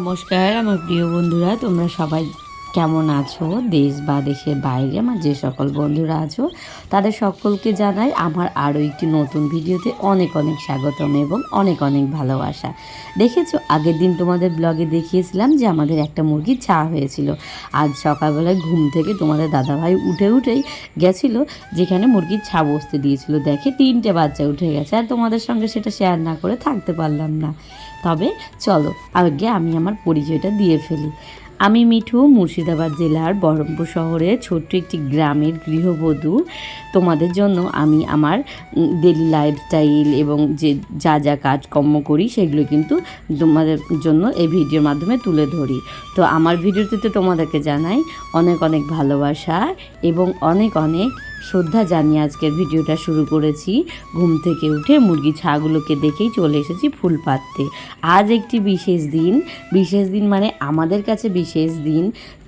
নমস্কার আমার প্রিয় বন্ধুরা, তোমরা সবাই কেমন আছো? দেশ বা দেশের বাইরে আমার যে সকল বন্ধুরা আছো তাদের সকলকে জানাই আমার আরও একটি নতুন ভিডিওতে অনেক অনেক স্বাগতম এবং অনেক অনেক ভালোবাসা। দেখেছো, আগের দিন তোমাদের ব্লগে দেখিয়েছিলাম যে আমাদের একটা মুরগির ছা হয়েছিল। আজ সকালবেলায় ঘুম থেকে তোমাদের দাদাভাই উঠেই গেছিলো যেখানে মুরগির ছা বসতে দিয়েছিল। দেখে 3টে বাচ্চা উঠে গেছে, আর তোমাদের সঙ্গে সেটা শেয়ার না করে থাকতে পারলাম না। তবে চলো আগে আমি আমার পরিচয়টা দিয়ে ফেলি। আমি মিঠু, মুর্শিদাবাদ জেলার বহরমপুর শহরে ছোট্ট একটি গ্রামের গৃহবধূ। তোমাদের জন্য আমি আমার ডেলি লাইফস্টাইল এবং যা যা কাজকর্ম করি সেগুলো কিন্তু তোমাদের জন্য এই ভিডিওর মাধ্যমে তুলে ধরি। তো আমার ভিডিওতে তো তোমাদেরকে জানাই অনেক অনেক ভালোবাসা এবং অনেক অনেক শ্রদ্ধা জানিয়ে আজকের ভিডিওটা শুরু করেছি। ঘুম থেকে উঠে মুরগি ছাগুলোকে দেখেই চলে এসেছি ফুল পাততে। আজ একটি বিশেষ দিন মানে আমাদের কাছে বিশেষ দিন।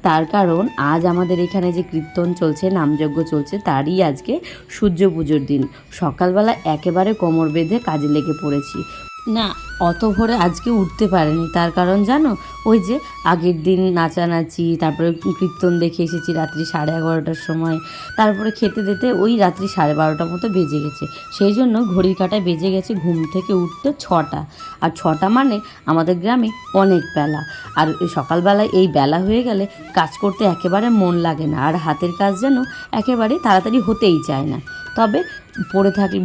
তার কারণ আজ আমাদের এখানে যে কীর্তন চলছে, নামযজ্ঞ চলছে, তারই আজকে সূর্য পুজোর দিন। সকালবেলা একেবারে কোমর বেঁধে কাজে লেগে পড়েছি। না, অত ভোরে আজকে উঠতে পারেনি। তার কারণ জানো, ওই যে আগের দিন নাচানাচি, তারপরে কীর্তন দেখে এসেছি রাত্রি 11:30টার সময়, তারপরে খেতে দিতে ওই রাত্রি 12:30 মতো বেজে গেছে। সেই জন্য ঘড়ির কাঁটায় বেজে গেছে ঘুম থেকে উঠতে 6টা। আর 6টা মানে আমাদের গ্রামে অনেক বেলা। আর সকালবেলায় এই বেলা হয়ে গেলে কাজ করতে একেবারে মন লাগে না, আর হাতের কাজ যেন একেবারে তাড়াতাড়ি হতেই চায় না। তবে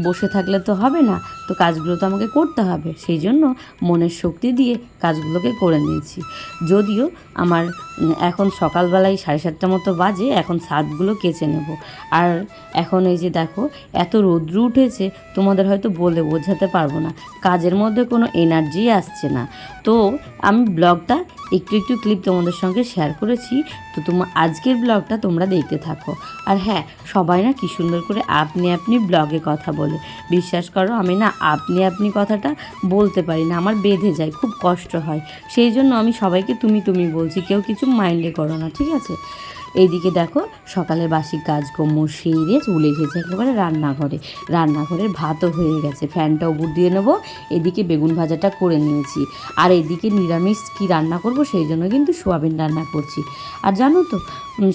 বসে থাকলে তো হবে না, তো কাজগুলো তো আমাকে করতে হবে। সেই জন্য মনের শক্তি দিয়ে কাজগুলোকে করে নিয়েছি। যদিও আমার এখন সকালবেলায় 7:30 মতো বাজে, এখন ছাদগুলো কেচে নেব। আর এখন এই যে দেখো এত রৌদ্র উঠেছে, তোমাদের হয়তো বলে বোঝাতে পারবো না, কাজের মধ্যে কোনো এনার্জি আসছে না। তো আমি ব্লগটা একটু ক্লিপ তোমাদের সঙ্গে শেয়ার করেছি। তো আজকের ব্লগটা তোমরা দেখতে থাকো। আর হ্যাঁ, সবাই না কি সুন্দর করে আপনি ব্লগে কথা বলে। বিশ্বাস করো, আমি না আপনি কথাটা বলতে পারি না, আমার বেঁধে যায়, খুব কষ্ট হয়। সেই জন্য আমি সবাইকে তুমি বলছি, কেউ কিছু মাইন্ডে করো না, ঠিক আছে? এইদিকে দেখো সকালের বাসি কাজকর্ম সেরে চলে এসেছে একেবারে রান্নাঘরের ভাতও হয়ে গেছে, ফ্যানটা উপর দিয়ে নেবো। এদিকে বেগুন ভাজাটা করে নিয়েছি, আর এদিকে নিরামিষ কি রান্না করব সেই জন্য কিন্তু সোয়াবিন রান্না করছি। আর জানো তো,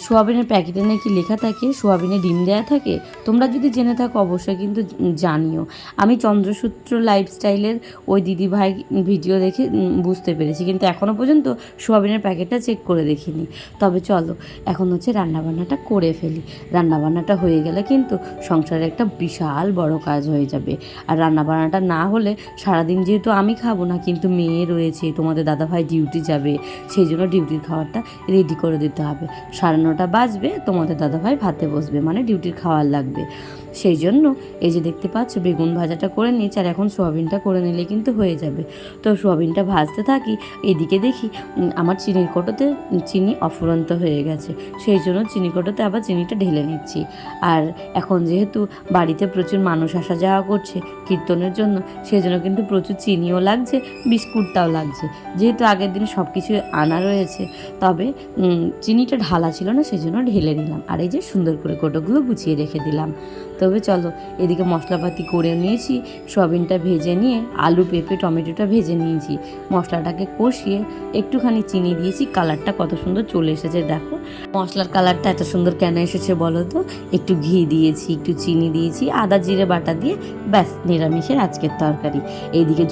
সোয়াবিনের প্যাকেটে নাকি লেখা থাকে সোয়াবিনে ডিম দেওয়া থাকে। তোমরা যদি জেনে থাকো অবশ্যই কিন্তু জানিও। আমি চন্দ্রসূত্র লাইফস্টাইলের ওই দিদিভাই ভিডিও দেখে বুঝতে পেরেছি, কিন্তু এখনও পর্যন্ত সোয়াবিনের প্যাকেটটা চেক করে দেখিনি। তবে চলো এখন হচ্ছে রান্নাবান্নাটা করে ফেলি। রান্নাবান্নাটা হয়ে গেলে কিন্তু সংসারে একটা বিশাল বড় কাজ হয়ে যাবে। আর রান্নাবান্নাটা না হলে সারাদিন যেহেতু আমি খাবো না, কিন্তু মেয়ে রয়েছে, তোমাদের দাদাভাই ডিউটি যাবে, সেই জন্য ডিউটির খাবারটা রেডি করে দিতে হবে। 9:30 বাজবে, তোমাদের দাদাভাই ভাতে বসবে, মানে ডিউটির খাওয়ার লাগবে। সেই জন্য এই যে দেখতে পাচ্ছ বেগুন ভাজাটা করে নিয়েছি, আর এখন সোয়াবিনটা করে নিলে কিন্তু হয়ে যাবে। তো সোয়াবিনটা ভাজতে থাকি, এদিকে দেখি আমার চিনির কোটোতে চিনি অফুরন্ত হয়ে গেছে। সেই জন্য চিনি কোটোতে আবার চিনিটা ঢেলে নিচ্ছি। আর এখন যেহেতু বাড়িতে প্রচুর মানুষ আসা যাওয়া করছে কীর্তনের জন্য, সেই জন্য কিন্তু প্রচুর চিনিও লাগছে, বিস্কুটটাও লাগছে। যেহেতু আগের দিন সব কিছু আনা রয়েছে, তবে চিনিটা ঢালা ছিল না, সেই জন্য ঢেলে দিলাম। আর এই যে সুন্দর করে কোটোগুলো গুছিয়ে রেখে দিলাম। তবে চলো এদিকে মশলাপাতি করে নিয়েছি, সয়াবিনটা ভেজে নিয়ে আলু পেঁপে টমেটোটা ভেজে নিয়েছি, মশলাটাকে কষিয়ে একটুখানি চিনি দিয়েছি। কালারটা কত সুন্দর চলে এসেছে দেখো। মশলার কালারটা এত সুন্দর কেন এসেছে বলো তো? একটু ঘি দিয়েছি, একটু চিনি দিয়েছি, আদা জিরে বাটা দিয়ে, ব্যাস নিরামিষের আজকের তরকারি। এইদিকে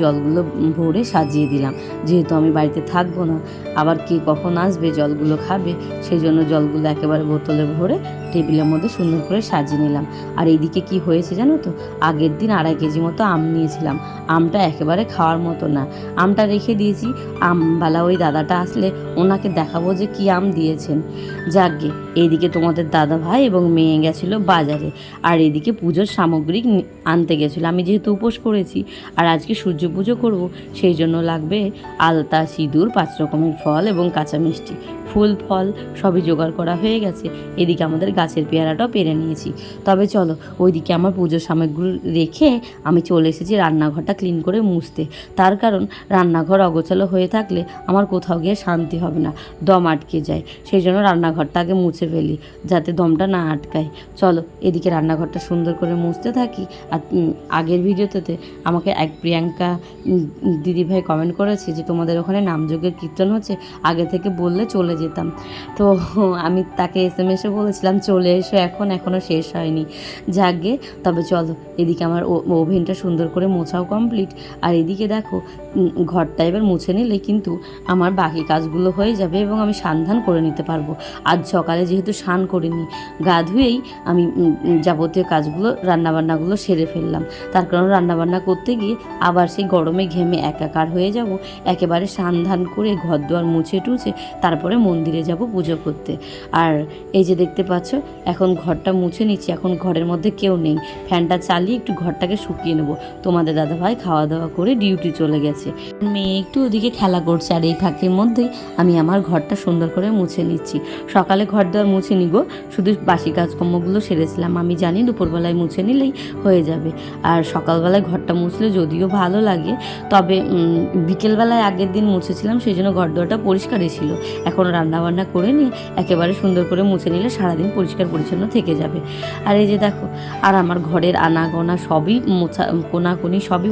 জলগুলো ভরে সাজিয়ে দিলাম। যেহেতু আমি বাড়িতে থাকবো না, আবার কে কখন আসবে জলগুলো খাবে, সেই জন্য জলগুলো একেবারে বোতলে ভরে টেবিলের মধ্যে সুন্দর করে সাজিয়ে নিলাম। আর এইদিকে কি হয়েছে জানো তো, আগের দিন 2.5 কেজি মতো আম নিয়েছিলাম। আমটা একেবারে খাওয়ার মতো না, আমটা রেখে দিয়েছি। আমবালা ওই দাদাটা আসলে ওনাকে দেখাবো যে কি আম দিয়েছেন। যাকগে, এইদিকে তোমাদের দাদা ভাই এবং মেয়ে গেছিলো বাজারে, আর এদিকে পুজোর সামগ্রী আনতে গেছিলো। আমি যেহেতু উপোস করেছি আর আজকে সূর্য পুজো করব, সেই জন্য লাগবে আলতা, সিঁদুর, 5 রকমের ফল এবং কাঁচা মিষ্টি। ফুল ফল সবই জোগাড় করা হয়ে গেছে। এদিকে আমাদের গাছের পেয়ারাটাও পেরে নিয়েছি। তবে চলো ওইদিকে আমার পুজোর সামগ্রী রেখে আমি চলে এসেছি রান্নাঘরটা ক্লিন করে মুছতে। তার কারণ রান্নাঘর অগোছালো হয়ে থাকলে আমার কোথাও গিয়ে শান্তি হবে না, দম আটকে যায়। সেই জন্য রান্নাঘরটা আগে মুছে ফেলি যাতে দমটা না আটকায়। চলো এদিকে রান্নাঘরটা সুন্দর করে মুছতে থাকি। আর আগের ভিডিওতে আমাকে এক প্রিয়াঙ্কা দিদিভাই কমেন্ট করেছে যে তোমাদের ওখানে নামযজ্ঞের কীর্তন হচ্ছে, আগে থেকে বললে চলে যেতাম। তো আমি তাকে SMS-এ বলেছিলাম চলে এসো, এখনও শেষ হয়নি। যাকগে, তবে চলো এদিকে আমার ওভেনটা সুন্দর করে মোছাও কমপ্লিট। আর এদিকে দেখো ঘরটা এবার মুছে নিলে কিন্তু আমার বাকি কাজগুলো হয়ে যাবে এবং আমি স্নান করে নিতে পারবো। আজ সকালে যেহেতু স্নান করিনি, গা ধুয়েই আমি যাবতীয় কাজগুলো রান্নাবান্নাগুলো সেরে ফেললাম। তার কারণ রান্নাবান্না করতে গিয়ে আবার সেই গরমে ঘেমে একাকার হয়ে যাব। একেবারে স্নান করে ঘর দুয়ার মুছে টুছে তারপরে মন্দিরে যাব পুজো করতে। আর এই যে দেখতে পাচ্ছ এখন ঘরটা মুছে নিচ্ছি। এখন ঘরের মধ্যে কেউ নেই, ফ্যানটা চালিয়ে একটু ঘরটাকে শুকিয়ে নেবো। তোমাদের দাদাভাই খাওয়া দাওয়া করে ডিউটি চলে গেছে, মেয়ে একটু ওদিকে খেলা করছে। আর এই ফাঁকের মধ্যেই আমি আমার ঘরটা সুন্দর করে মুছে নিচ্ছি। সকালে ঘর দেওয়ার মুছে নিব, শুধু বাসি কাজকর্মগুলো সেরেছিলাম। আমি জানি দুপুরবেলায় মুছে নিলেই হয়ে যাবে। আর সকালবেলায় ঘরটা মুছলে যদিও ভালো লাগে, তবে বিকেলবেলায় আগের দিন মুছেছিলাম, সেই জন্য ঘর দেওয়াটা পরিষ্কারই ছিল। এখন রান্নাবান্না করে নিয়ে একেবারে সুন্দর করে মুছে নিলে সারাদিন পরিষ্কার পরিচ্ছন্ন থেকে যাবে। আর এই যে দেখো, আর আমার ঘরের আনাগোনা সবই মোছা, কোনাকুনি সবই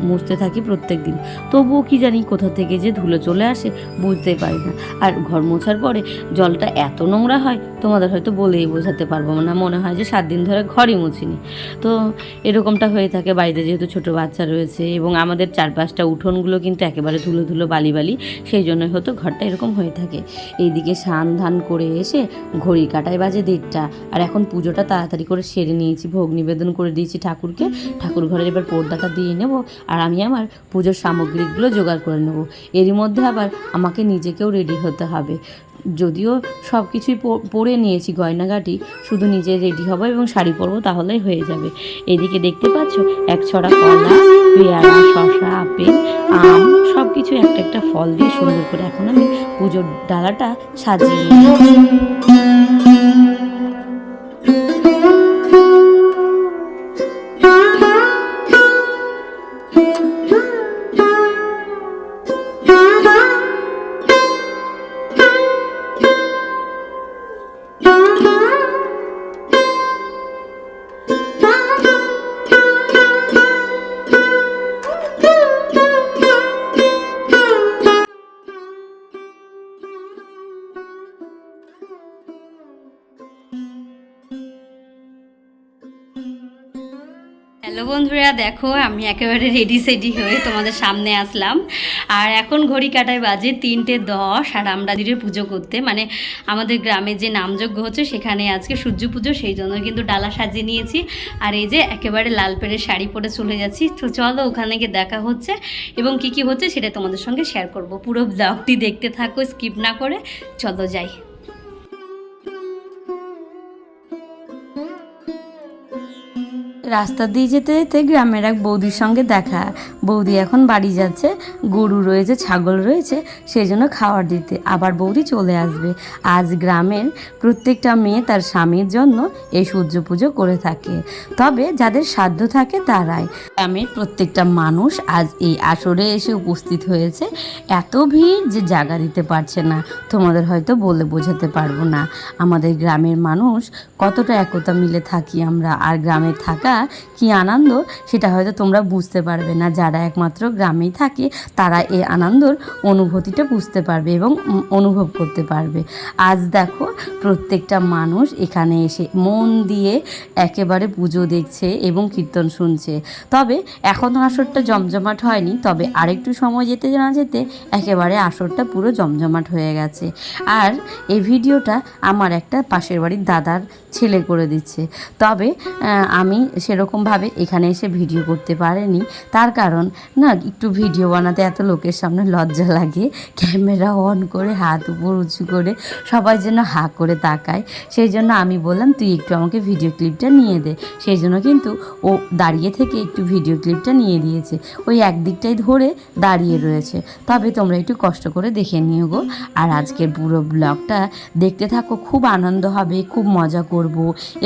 মুছতে থাকি প্রত্যেক দিন। তবুও কি জানি কোথা থেকে যে ধুলো চলে আসে বুঝতেই পারি না। আর ঘর মোছার পরে জলটা এত নোংরা হয় তোমাদের হয়তো বলেই বোঝাতে পারবো না, মনে হয় যে 7 দিন ধরে ঘরই মুছিনি। তো এরকমটা হয়ে থাকে বাড়িতে, যেহেতু ছোটো বাচ্চা রয়েছে এবং আমাদের চারপাশটা উঠোনগুলো কিন্তু একেবারে ধুলো ধুলো বালি বালি, সেই জন্যই হয়তো ঘরটা এরকম হয়ে থাকে। এইদিকে স্নান করে এসে ঘড়ি কাটায় বাজে 1:30। আর এখন পুজোটা তাড়াতাড়ি করে সেরে নিয়েছি, ভোগ নিবেদন করে দিয়েছি ঠাকুরকে। ঠাকুর ঘরের এবার পর্দাটা দিয়ে নেব আর আমি আমার পুজোর সামগ্রীগুলো জোগাড় করে নেব। এরই মধ্যে আবার আমাকে নিজেকেও রেডি হতে হবে। যদিও সব কিছুই পরে নিয়েছি গয়নাগাটি, শুধু নিজে রেডি হবো এবং শাড়ি পরবো, তাহলেই হয়ে যাবে। এদিকে দেখতে পাচ্ছ এক ছড়া কলা, পেয়ারা, শসা, আপেল, আম সব কিছু একটা একটা ফল দিয়ে সুন্দর করে এখন আমি পুজোর ডালাটা সাজিয়ে নিই। হ্যালো বন্ধুরা, দেখো আমি একেবারে রেডি সেডি হয়ে তোমাদের সামনে আসলাম। আর এখন ঘড়ি কাটায় বাজে 3:10। আর আমরা দিদির পুজো করতে, মানে আমাদের গ্রামে যে নামযজ্ঞ হচ্ছে সেখানে আজকে সূর্য পুজো, সেই জন্য কিন্তু ডালা সাজিয়ে নিয়েছি। আর এই যে একেবারে লাল পেড়ে শাড়ি পরে চলে যাচ্ছি। তো চলো ওখানে গিয়ে দেখা হচ্ছে এবং কি কি হচ্ছে সেটা তোমাদের সঙ্গে শেয়ার করব। পুরো ব্লগটি দেখতে থাকো স্কিপ না করে, চলো যাই। রাস্তা দিয়ে যেতে যেতে গ্রামের এক বৌদির সঙ্গে দেখা। বৌদি এখন বাড়ি যাচ্ছে, গরু রয়েছে, ছাগল রয়েছে, সেই জন্য খাবার দিতে। আবার বৌদি চলে আসবে। আজ গ্রামের প্রত্যেকটা মেয়ে তার স্বামীর জন্য এই সূর্য পুজো করে থাকে, তবে যাদের সাধ্য থাকে তারাই। গ্রামের প্রত্যেকটা মানুষ আজ এই আসরে এসে উপস্থিত হয়েছে। এত ভিড় যে জায়গা দিতে পারছে না, তোমাদের হয়তো বলে বোঝাতে পারবো না আমাদের গ্রামের মানুষ কতটা একতা মিলে থাকি আমরা। আর গ্রামে থাকা কি আনন্দ সেটা হয়তো তোমরা বুঝতে পারবে না, যারা একমাত্র গ্রামেই থাকে তারা এই আনন্দর অনুভূতিটা বুঝতে পারবে এবং অনুভব করতে পারবে। আজ দেখো প্রত্যেকটা মানুষ এখানে এসে মন দিয়ে একেবারে পুজো দেখছে এবং কীর্তন শুনছে। তবে এখনও আসরটা জমজমাট হয়নি, তবে আরেকটু সময় যেতে না যেতে একেবারে আসরটা পুরো জমজমাট হয়ে গেছে। আর এই ভিডিওটা আমার একটা পাশের বাড়ির দাদার ছেলে করে দিচ্ছে, তবে আমি সেরকমভাবে এখানে এসে ভিডিও করতে পারিনি। তার কারণ না, একটু ভিডিও বানাতে এত লোকের সামনে লজ্জা লাগে। ক্যামেরা অন করে হাত উপর উঁচু করে সবাই যেন হা করে তাকায়। সেই জন্য আমি বললাম তুই একটু আমাকে ভিডিও ক্লিপটা নিয়ে দে। সেই জন্য কিন্তু ও দাঁড়িয়ে থেকে একটু ভিডিও ক্লিপটা নিয়ে দিয়েছে। ওই একদিকটাই ধরে দাঁড়িয়ে রয়েছে। তবে তোমরা একটু কষ্ট করে দেখে নিও গো। আর আজকের পুরো ব্লগটা দেখতে থাকো, খুব আনন্দ হবে, খুব মজা করব।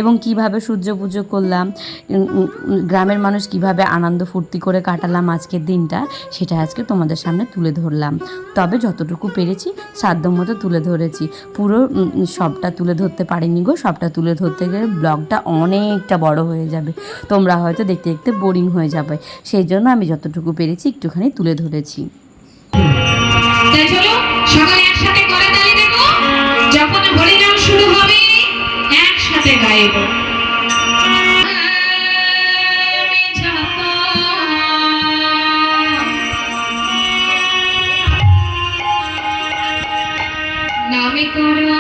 এবং কিভাবে সূর্য পুজো করলাম, গ্রামের মানুষ কিভাবে আনন্দ ফুর্তি করে কাটালাম আজকের দিনটা, সেটা আজকে তোমাদের সামনে তুলে ধরলাম। তবে যতটুকু পেরেছি সাধ্যমতো তুলে ধরেছি। পুরো সবটা তুলে ধরতে পারিনি গো। সবটা তুলে ধরতে গেলে ব্লগটা অনেকটা বড় হয়ে যাবে, তোমরা হয়তো দেখতে দেখতে বোরিং হয়ে যাবে। সেই জন্য আমি যতটুকু পেরেছি একটুখানি তুলে ধরেছি। চলো সবাই একসাথে করে তালি দেব, যখন হরিনাম শুরু হবে একসাথে গাইব। নামে করো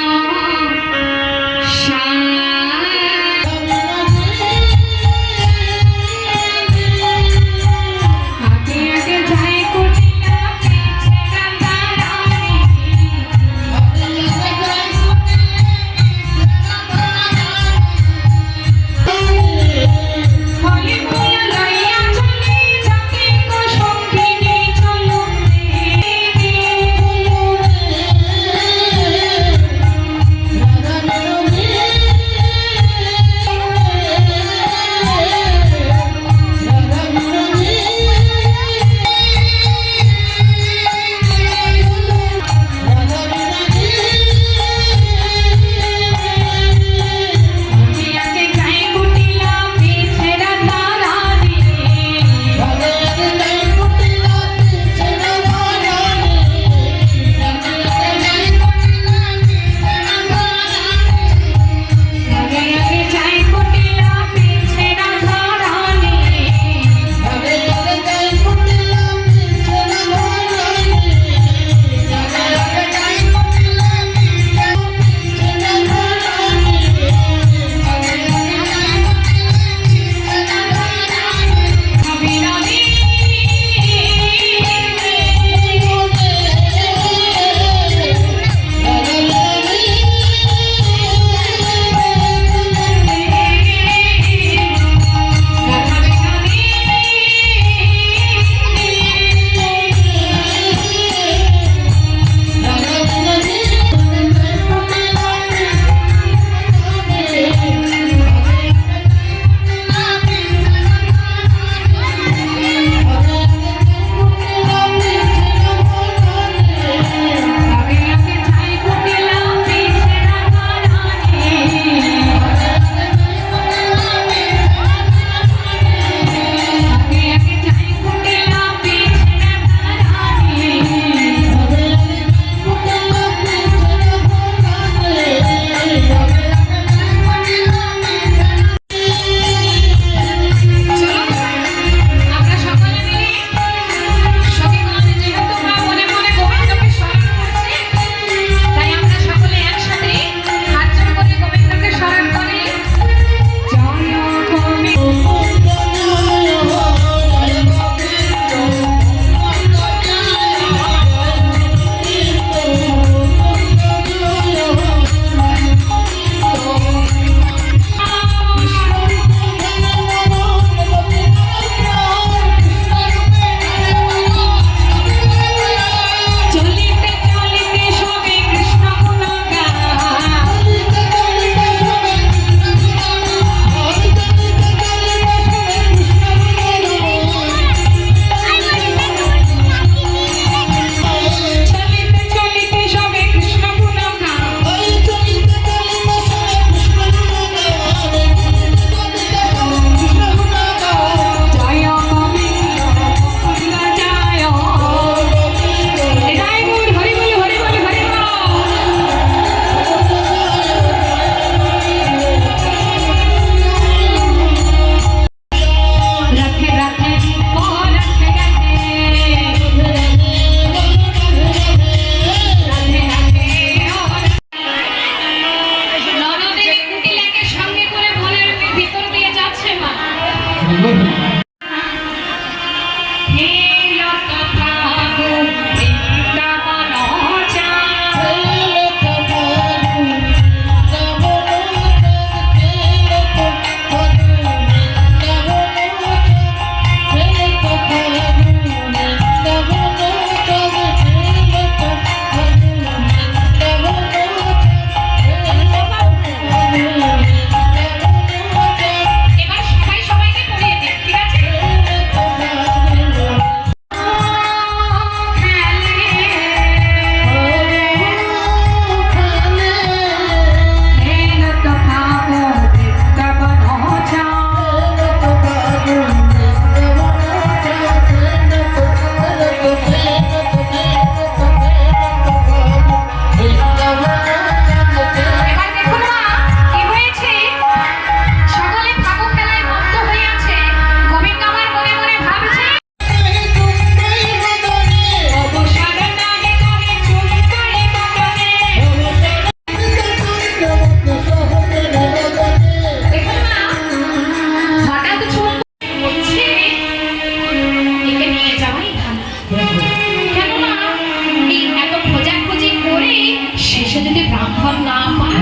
যদি ব্রাহ্মণ না পায়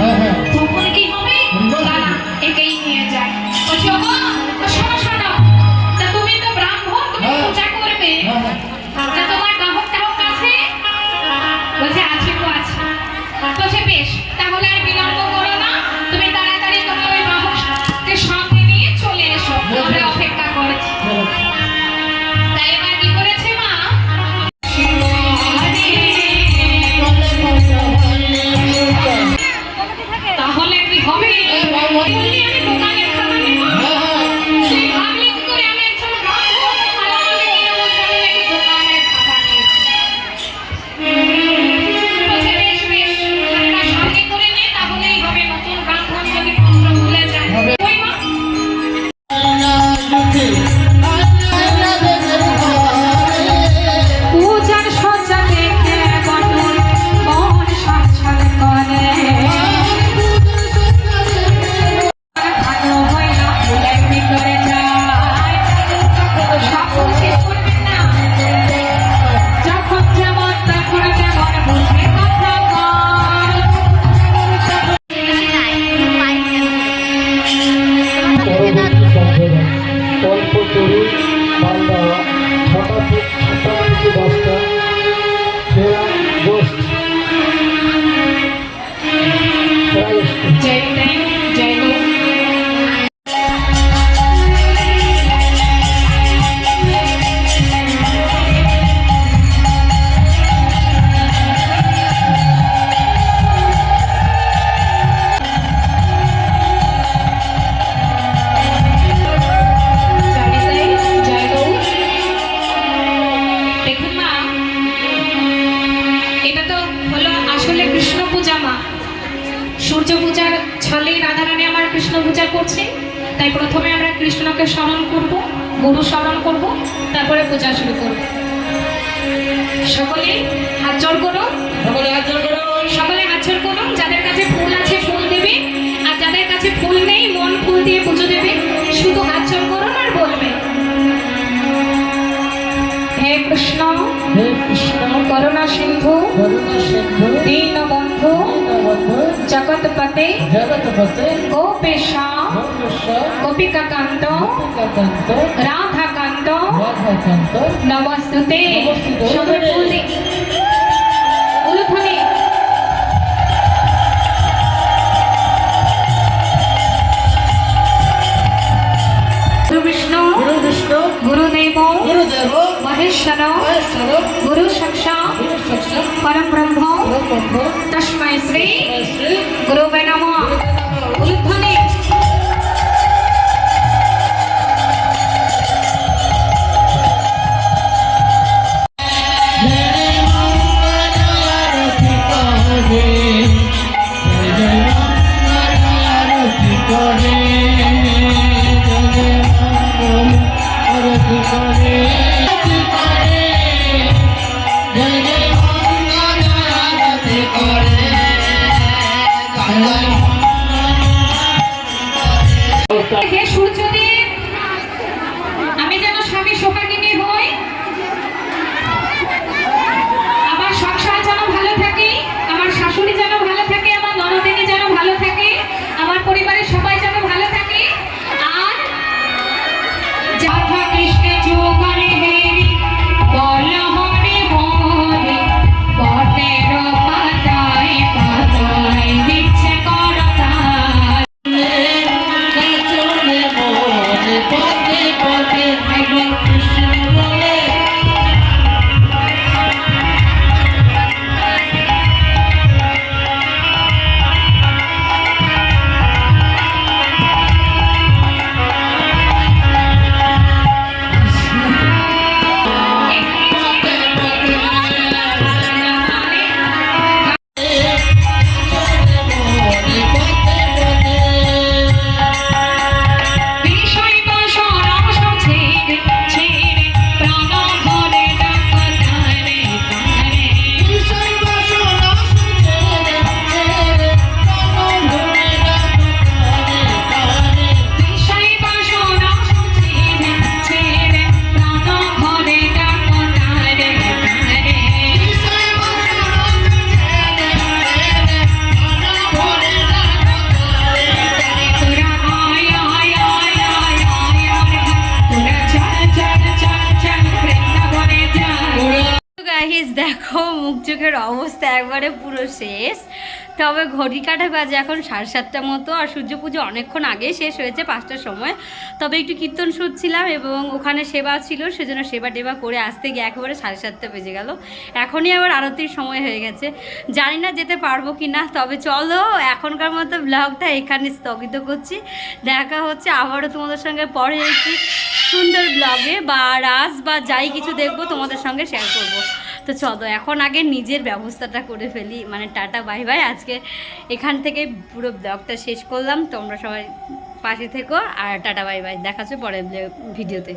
তখন কি হবে? তারা একেই নিয়ে যায়। বলছি ওগো, শোনো শোনো, তা তুমি তো ব্রাহ্মণ, তুমি পূজা করবে, তা তোমার বাহক টাহক আছে? বলছে আছে তো আছে। বলছে বেশ, তাহলে আর বিলম্ব করো না, তুমি তাড়াতাড়ি তোমার ওই বাহককে সঙ্গে নিয়ে চলে এসো, আমরা অপেক্ষা করছি। তাই এবার কি করেছে মা? তাহলে কি হবে? বললি আমি দোকানে খাবার নেব, তুই ভাবলি কি করে আমি একজন ব্রাহ্মণ আর আমাকে নিয়ে বলছে আমি নাকি দোকানে খাবার নিয়েছি। বলছে বেশ বেশ, খাবারটা সঙ্গে করে নে, তাহলেই হবে। নতুন ব্রাহ্মণ যদি মন্ত্র ভুলে যায়। ওই মা পূজার সজ্জা দেখে বটুর মন সচ্ছল করে। ভালো হয় না ফুলের ভিতরে যায়, সকল শেষ করবেন না। যখন যেমন তখন তেমন বুঝে কথা কয়। অল্প তরুণ মালদা ছটা থেকে 10টা সেরা গোষ্ঠ জয় দেব, জয় গো। দেখুন মা, এটা তো হলো আসলে কৃষ্ণ পূজা মা। সূর্য পূজার ছলে রাধারানী আমার কৃষ্ণ পূজা করছে, তাই প্রথমে আমরা কৃষ্ণকে স্মরণ করব, গুরু স্মরণ করব, তারপরে পূজা শুরু করব। সকলে হাত জোড় করুন, সকলে হাত জোড় করুন। যাদের কাছে ফুল আছে ফুল দেবে, আর যাদের কাছে ফুল নেই মন ফুল দিয়ে পুজো দেবে। শুধু হাত জোড় করুন আর বলবে, হে কৃষ্ণ হে কৃষ্ণ করুণা সিন্ধু করুণা সিন্ধু দীনবন্ধু জগৎপতে জগৎপতে গোপেশা গোপেশ গোপিকাকান্ত গোপিকাকান্ত রাধাকান্ত রাধাকান্ত নমস্তুতে। নমস্তুতে। সবাই ফুল দিই, উলুধ্বনি। গুরু বিষ্ণু গুরু বিষ্ণু গুরুদেব গুরুদেব মহেশ্বর মহেশ্বর গুরু সাক্ষাৎ গুরু সাক্ষাৎ পরম ব্রহ্ম ব্রহ্ম তস্मै শ্রী শ্রী গুরুবে নমঃ। উলুধ্বনি। হে সূর্যদেব, আমি যেন স্বামী সোহাগিনী হই, আমার সংসার যেন ভালো থাকে, আমার শাশুড়ি যেন ভালো থাকে, আমার ননদিনী যেন ভালো থাকে, আমার পরিবারের সবাই যেন ভালো থাকে। আর রাধা কৃষ্ণ যোগনে হেরি বল হরে হরে, বটের পাতায় পাতায় দিচ্ছে করতাল। দেখো মুখ চোখের অবস্থা একবারে পুরো শেষ। তবে ঘড়ি কাটা বাজে এখন 7:30 মতো, আর সূর্য পুজো অনেকক্ষণ আগে শেষ হয়েছে 5টার সময়। তবে একটু কীর্তন শুনছিলাম এবং ওখানে সেবা ছিল, সেজন্য সেবা টেবা করে আসতে গিয়ে একেবারে 7:30 বেজে গেল। এখনই আবার আরতির সময় হয়ে গেছে, জানি না যেতে পারবো কি না। তবে চলো এখনকার মতো ব্লগটা এখানে স্থগিত করছি। দেখা হচ্ছে আবারও তোমাদের সঙ্গে পরে একটি সুন্দর ব্লগে বা রাজ বা যাই কিছু দেখবো তোমাদের সঙ্গে শেয়ার করব। তো চলো এখন আগে নিজের ব্যবস্থাটা করে ফেলি, মানে টাটা বাই বাই। আজকে এখান থেকে পুরো ব্লগটা শেষ করলাম, তোমরা সবাই পাশে থেকো আর টাটা বাই বাই, দেখাচ্ছে পরের ভিডিওতে।